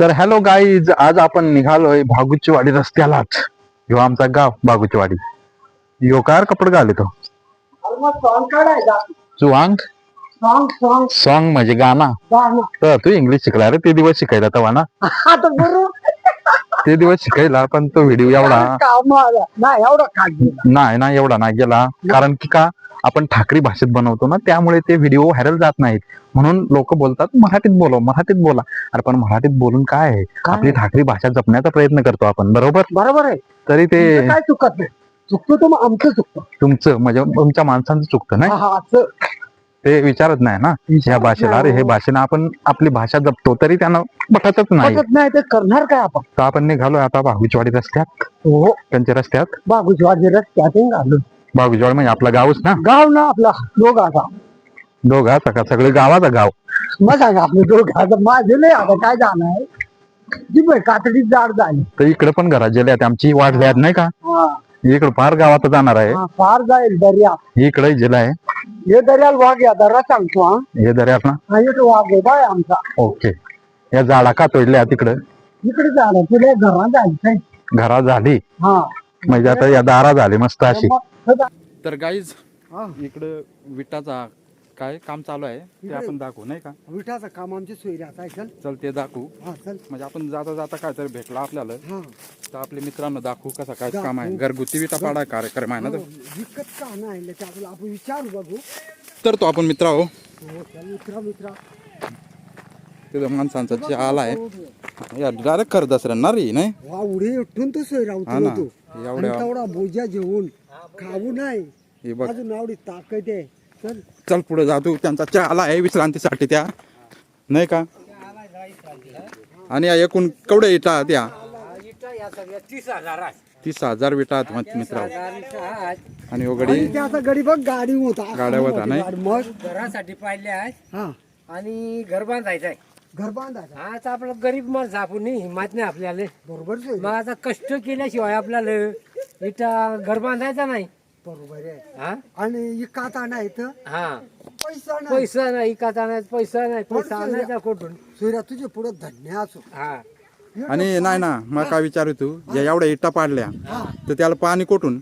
तर hello guys, आज आपण निघालोय भागुचीवाडी रस्त्यालाच. ह्यो आमचा गाव भागुचीवाडी. यो कार कपड घाले तो चुवांग सॉन्ग म्हणजे गाणा. तर तू इंग्लिश शिकला रे, ते दिवस शिकायला तेव्हा ना. ते दिवस शिकायला, पण तो व्हिडिओ एवढा नाही एवढा नाही गेला. कारण की का आपण ठाकरी भाषेत बनवतो ना, त्यामुळे ते व्हिडिओ व्हायरल जात नाहीत. म्हणून लोक बोलतात मराठीत बोला. अरे पण मराठीत बोलून काय आहे, आपली ठाकरी भाषा जपण्याचा प्रयत्न करतो आपण. बरोबर आहे. तरी ते काय चुकत नाही. चुकतो तो आमचं चुकतो, तुमचं म्हणजे तुमच्या माणसांचं चुकतं नाही. ते विचारत नाही ना ह्या भाषेला. अरे हे भाषेनं आपण आपली भाषा जपतो, तरी त्यांना पटतच नाही. ते करणार काय आपण. तर आपण निघालोय आता भागुचीवाडी रस्त्यात. हो, त्यांच्या रस्त्यात भागुचीवाडी रस्त्यात निघालो. भागुचीवाडी म्हणजे आपला गावच ना. गाव ना आपला दोघाचा का सगळे गावाचा गाव. मग आपलं दोघाचं माझे नाही. आता काय जाणार कातडी जाड झाली. तर इकडे पण घरात गेले आमची वाढल्यात नाही का. इकडे फार गावात जाणार आहे. फार जाईल दर्या इकडे जिल्हा आहे. हे दर्याला वाघ या दर्या सांगतो. हे दर्या ना वाघ आहे बाय आमचा. ओके. या झाडा का तोडल्या तिकडे झाड तुला घरा झाली. म्हणजे आता या दारा झाली मस्त अशी. तर गाईज इकडे विटाचा काय काम चालू आहे ते आपण दाखवू नाही का. विठाचं काम आमची सोयरी आता चल ते दाखवू. म्हणजे आपण जाता जाता काय तरी भेटला आपल्याला तर आपल्या मित्रांना दाखवू कसं काय काम आहे. घरगुती विटा पाडा कार्यक्रम आहे ना. तो विकत का नाही आपल्याला आपण विचारू बघू. तर तो आपण मित्र हो. मित्रा तिथं माणसांचा जे आला आहे डायरेक्ट कर दसऱ्यांना रे नाही. उडे उठून तो सोयरा होतो एवढ्या तेवढा बोजा जेवून खाऊ नाही. हे बघ अजून एवढी ताकद आहे. चल पुढे जातो. त्यांचा चहा आला आहे विश्रांतीसाठी त्या नाही का. आणि एकूण केवढ्या इटा त्या 30,000 विटा मित्र. आणि गडी बघ गाडी होता गाड्या होता नाही. मग घरासाठी पाहिले आहे आणि घर बांधायचं आहे. घर बांधायचं आता आपलं गरीब माणसं आपण हिंमत नाही आपल्याला. बरोबर मग आता कष्ट केल्याशिवाय आपल्याला इथं घर बांधायचं नाही. बरोबर आहे. आणि इकाता नाही तर पैसा नाही. पैसा नाही इकाचा नाही. पैसा आणायचा कुठून. सोयरा तुझे पुढे धन्य असो. आणि नाही ना मग काय विचारू तू ज्या एवढ्या इटा पाडल्या तर त्याला पाणी कुठून.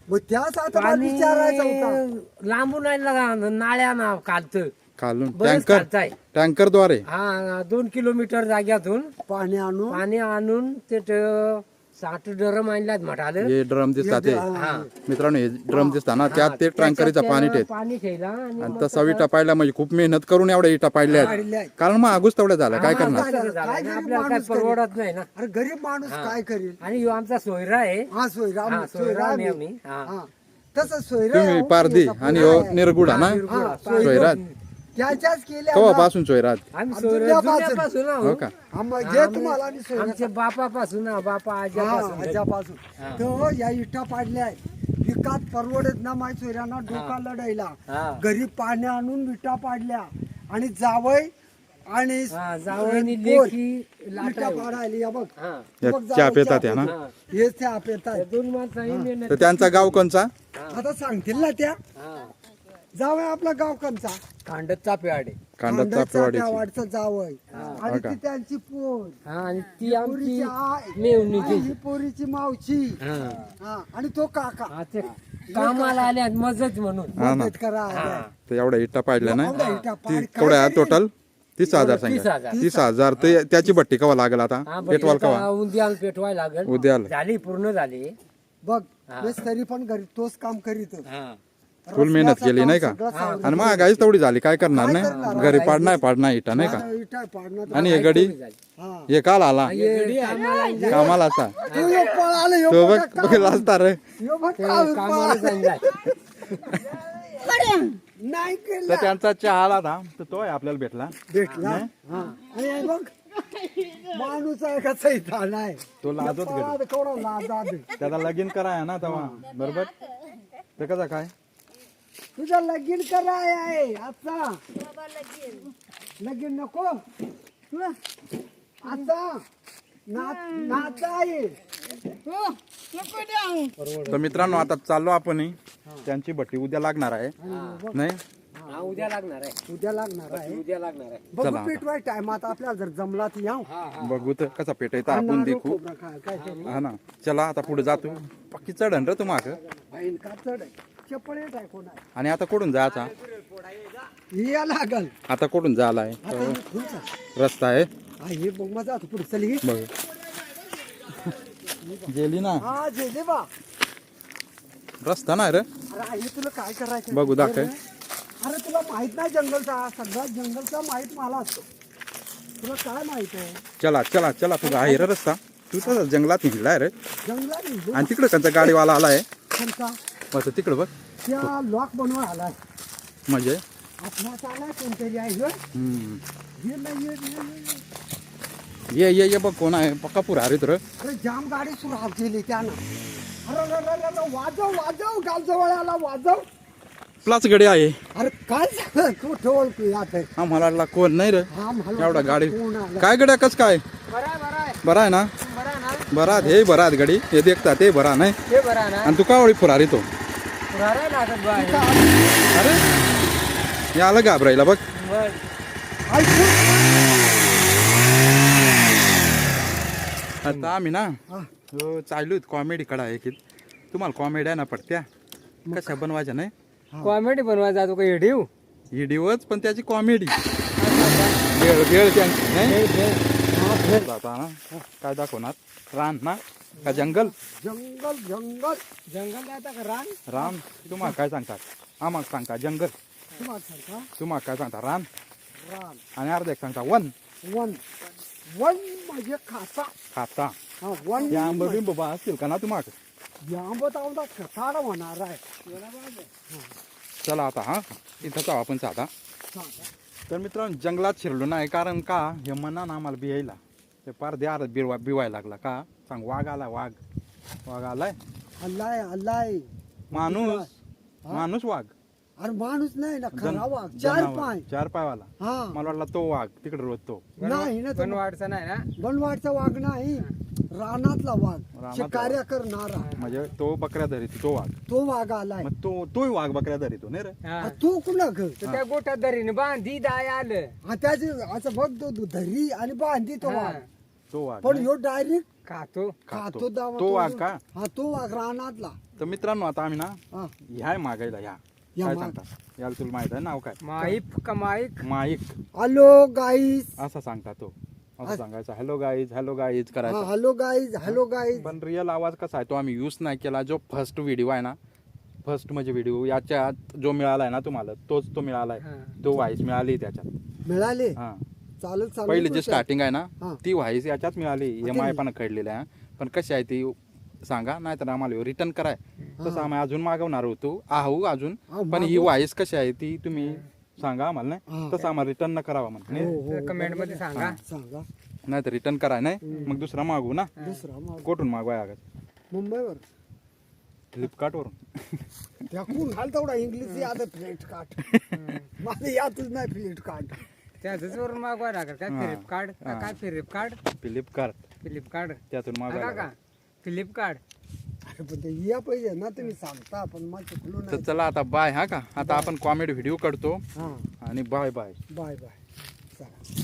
मग त्याच आता मला विचारायचं होतं. लांबून आहे नाळ्या ना कालचं खालून टँकर टँकरद्वारे 2 किलोमीटर जाग्यातून पाणी आणून ते 60 ड्रम आणल्यात म्हटाले. हे ड्रम दिसतात ते मित्रांनो. हे ड्रम दिसतात ना त्यात ते टँकरीचं पाणी ठेवला आणि तसा विटा पाडल्या. म्हणजे खूप मेहनत करून एवढ्या इटा पाडल्या. कारण मग आगूच तेवढ्या झाल्या काय करणार. आपल्याला काय परवडत नाही ना. अरे गरीब माणूस काय करेल. आणि आमचा सोयरा आहे. सोयरा तसं सोयरा तुम्ही पारदी आणि निरगुडा ना सोयरात. त्याच्याच केल्या केव्हापासून सोयरात. आम्ही जुन्यापासून हो का. तुम्हाला आमच्या बापापासून बापा आजापासून तर या इटा पाडल्या विकात परवडत ना. माझ्या सोयऱ्यांना डोका लढायला घरी पाणी आणून विटा पाडल्या. आणि जावई आणि विटा पाडायला बघ चहा पेतात ना. हे चहा पेतात. 2 माणसांनी तर त्यांचा गाव कोणचा आता सांगतील ना त्या. जावय आपला गाव कोणचा. कांडतचा पेवाडे. कांडतचा वाडचा जावय. आणि ती त्यांची पोर आणि ती आमची मेवणीची ही पोरीची मावशी. आणि तो काका कामाला आल्या मजच म्हणून मदत करा. तर एवढ्या इटा पाडल्या ना. तेवढ्या टोटल 30,000 सांगितलं. 30,000 तर त्याची भट्टी कवा लागेल आता. पेटवाल कवा. उद्याला पेटवायला लागेल. उद्याला झाली पूर्ण झाली बघ. तरी पण घरी तोच काम करीत. फुल मेहनत केली नाही का. आणि महागाईच तेवढी झाली काय करणार नाही. घरी पाडणार इटा नाही का. आणि हे गडी हे काल आला कामाला असा तो बघ असता रे. तर त्यांचा चहा आला था तर तो आपल्याला भेटला. माणूस आहे का सैता नाही. तो लाजत गडी त्याला लगीन कराय ना तेव्हा बरोबर. ते कसं काय तुझं लगीन कराय आहे आता. लगीन नको आता नाचा आहे. तर मित्रांनो आता चाललो आपण. त्यांची भट्टी उद्या लागणार आहे नाही. हा उद्या लागणार आहे. उद्या लागणार आहे. उद्या लागणार आहे. बघू चला आता. पेटवाय टाइम आता आपल्याला जर जमला तर या बघू तर कसा पेटायचा आपण देखू काय करू हा ना. चला आता पुढे जातो पक्की चढण रे तू माग बहीण का चढ चपळ येत आहे कोण आहे आणि आता कुठून जायचा या लागल आता कुठून जायला आहे आता हे खुलचं. रस्ता आहे हा, हे बघ मजा आता पुढे चल ही बघ गेली ना हा जे बा रस्ता नाही रे अरे हे तुला काय करायचं बघू दाखव. अरे तुला माहित नाही जंगलचा सगळा जंगलचा माहित मला असतो तुला काय माहित आहे चला चला चला तुझा आहे रे रस्ता तू तर जंगलात निघलाय रे जंगलात निघू. आणि तिकडे कंचा गाडीवाला आलाय कोणता? बस तिकडे बघ त्या लॉक बनवा आलाय म्हणजे आपणाचा आलाय कोणतरी आहे ह्यो. हम्म. ये नाही, ये. ये बघ कोण आहे पक्का पुरा रे तर अरे जाम गाडी सुरू केली त्यानं अरे वाजव वाजव गाव जवळ आला वाजव प्लाच गडी आहे अरे काय झालं तू ठेवल तू यात आम्हाला वाटला कोण नाही रे हा मला एवढा गाडी कोण आलं? काय गड्या कस काय बरं आहे. बरा आहे ना बरं आहे ना. बरा हे बरा आहेत गाडी हे देखता ते बरा नाही ते बरं आहे ना. आणि तू का एवढी फुरारी तो पुरारा लागत बाय. अरे हे आलं घाबरायला बघ बरं. आता आम्ही ना हा. चालू कॉमेडी कडा आहे की तुम्हाला कॉमेडी आहे ना पडत्या कशा बनवायच्या नाही कॉमेडी बनवायला जातो का व्हिडिओ. व्हिडिओच पण त्याची कॉमेडी वेळ वेळ त्यांची नाही आता ना काय दाखवणार रान ना का जंगल जंगल जंगल जंगल जाता का रान. रान तुम्हाला काय सांगतात आम्हाला सांगता जंगल तुम्हाला सांगता तुम्हाला काय सांगता रान रान आणि अर्धा एक सांगता वन वन वन म्हणजे खाता खाता हा वन या आंब बिंब बा असतील का ना तुम्हाला आंबत आवडा कथाड होणार आहे चला आता हा इथं जाऊ आपण आता तर मित्रांनो जंगलात शिरलो नाही कारण का हे म्हणा ना आम्हाला बियायला ते पार द्यार बिवायला लागला का सांग वाघ आला वाघ वाघ आलाय अल्लाय अल्लाय माणूस माणूस वाघ अरे माणूस नाही ना खरा जन- वाघ चार जनावर. पाय चार पायवाला हा मला वाटला तो वाघ तिकडे रोज तो नाही ना तो बनवाडचा नाही ना. बनवाडचा वाघ नाही रानातला वाघ रानातला शिकार्या करणारा म्हणजे तो बकऱ्या धरीतो तो वाघ तो वाघ आलाय मग तोही वाघ बकऱ्या धरीतो नाही रे हा. तू कुणा ग तर त्या गोठ्यात दरीने बांधी दाय आलं. हा त्याची असं बघ तो धरी आणि बांधी तो वाघ हा. तो वाघ पण नाही. ह्यो डायरेक्ट खातो. खातो दावा तो वाघ का हा तो वाघ रानातला तर मित्रांनो आता आम्ही ना हा ह्या मागायला ह्या या काय माग. सांगता याला तुला माहित आहे नाव काय माईक का माईक. माईक हॅलो गाईज असा सांगता तो असं सांगायचा हॅलो गाईज करायचा हॅलो गाईज हॅलो गाईज पण रिअल आवाज कसा आहे तो आम्ही यूज नाही केला जो फर्स्ट व्हिडिओ आहे ना फर्स्ट म्हणजे व्हिडिओ याच्या आत जो मिळालाय ना तुम्हाला तोच तो मिळालाय हा. तो व्हाईस मिळाली त्याच्यात मिळाले हा चालत चालत पहिले जे स्टार्टिंग आहे ना हा. ती व्हाईस याच्यात मिळाली हा, एम आय पण कळलेली आहे पण कशी आहे ती सांगा नाही तर आम्हाला रिटर्न कराय तसं आम्ही अजून मागवणार होतो अजून हा, पण मागव. ही व्हाईस कशी आहे ती तुम्ही सांगा आम्हाला हा. नाही तसं आम्हाला रिटर्न न करावा म्हणजे हो, हो. कमेंट मध्ये सांगा. सांगा नाही तर रिटर्न कराय नाही मग दुसरा मागवू ना दुसरा माग कुठून मागवाय लागत मुंबईवर फ्लिपकार्ट वरून त्या कोण घाल तेवढा इंग्लिश आता फ्लिपकार्ट माझं यातच नाही फ्लिपकार्ट त्याच वरून मागवायला लागेल काय. हा. फ्लिपकार्ट हा. काय फ्लिपकार्ट. फ्लिपकार्ट त्यातून मागवाय का फ्लिपकार्ट. अरे पण ते या पाहिजे ना तुम्ही सांगता पण मला चुकलो तर नाही चला आता बाय हा का आता आपण कॉमेडी व्हिडिओ करतो हा आणि बाय बाय बाय बाय चला